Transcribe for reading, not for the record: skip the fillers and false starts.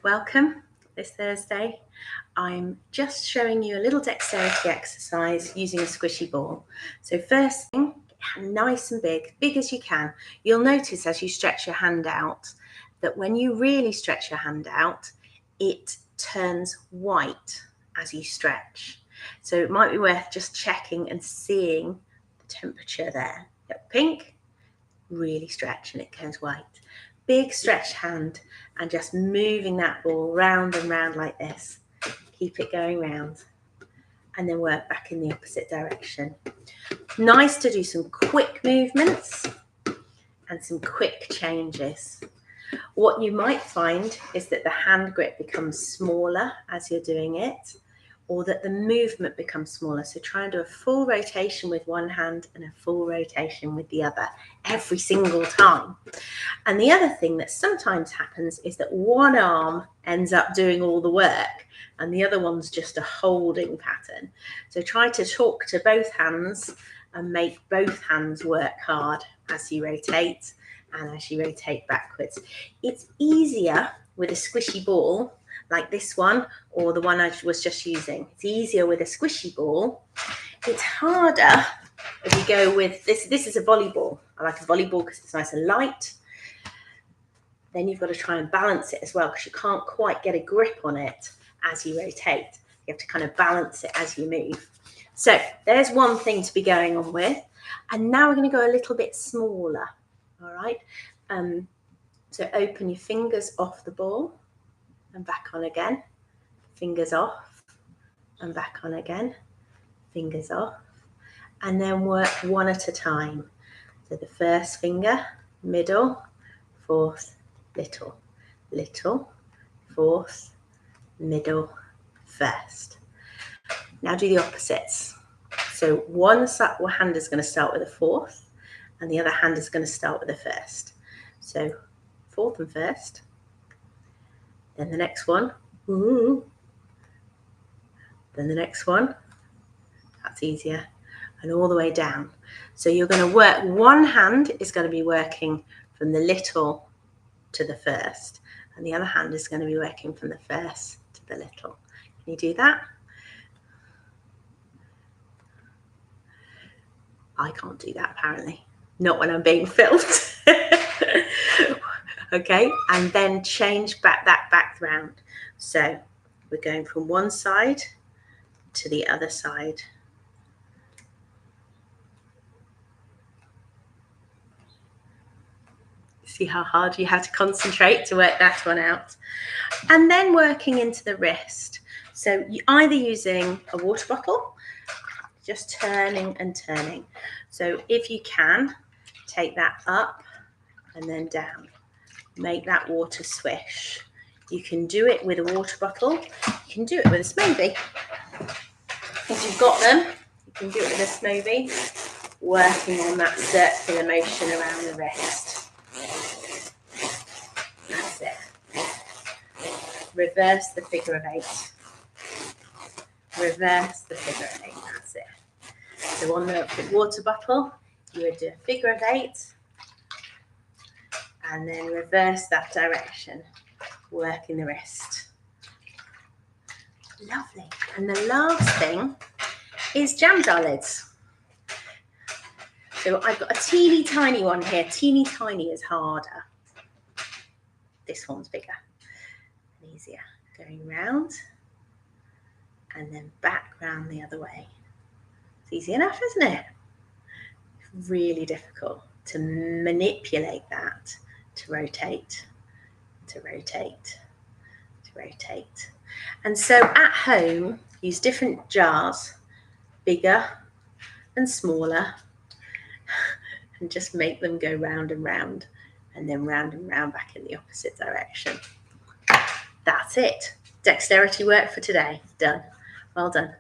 Welcome this Thursday. I'm just showing you a little dexterity exercise using a squishy ball. So first thing, nice and big as you can. You'll notice as you stretch your hand out that when you really stretch your hand out, it turns white as you stretch. So it might be worth just checking and seeing the temperature there. Pink, really stretch and it goes white. Big stretched hand and just moving that ball round and round like this. Keep it going round and then work back in the opposite direction. Nice to do some quick movements and some quick changes. What you might find is that the hand grip becomes smaller as you're doing it, or that the movement becomes smaller. So try and do a full rotation with one hand and a full rotation with the other every single time. And the other thing that sometimes happens is that one arm ends up doing all the work and the other one's just a holding pattern. So try to talk to both hands and make both hands work hard as you rotate and as you rotate backwards. It's easier with a squishy ball like this one or the one I was just using. It's easier with a squishy ball. It's harder if you go with this. This is a volleyball. I like a volleyball because it's nice and light. Then you've got to try and balance it as well because you can't quite get a grip on it as you rotate. You have to kind of balance it as you move. So there's one thing to be going on with. And now we're going to go a little bit smaller. All right. So open your fingers off the ball and back on again. Fingers off and back on again. Fingers off. And then work one at a time. So the first finger, middle, fourth, little, little, fourth, middle, first. Now do the opposites. So one hand is going to start with a fourth and the other hand is going to start with a first. So fourth and first. Then the next one. Ooh. Then the next one. That's easier. And all the way down. So you're going to work, one hand is going to be working from the little to the first, and the other hand is going to be working from the first to the little. Can you do that? I can't do that apparently. Not when I'm being filmed. Okay, and then change back round. So we're going from one side to the other side. See how hard you have to concentrate to work that one out. And then working into the wrist. So you're either using a water bottle, just turning and turning. So if you can, take that up and then down. Make that water swish. You can do it with a water bottle. You can do it with a smoothie. If you've got them, you can do it with a smoothie, working on that circular motion around the wrist. That's it. Reverse the figure of 8. Reverse the figure of 8. That's it. So on the water bottle, you would do a figure of 8 and then reverse that direction, working the wrist. Lovely. And the last thing is jam jar lids. So I've got a teeny tiny one here. Teeny tiny is harder. This one's bigger and easier. Going round and then back round the other way. It's easy enough, isn't it? It's really difficult to manipulate that, to rotate, to rotate, to rotate. And so at home, use different jars, bigger and smaller, and just make them go round and round and round back in the opposite direction. That's it. Dexterity work for today. Done. Well done.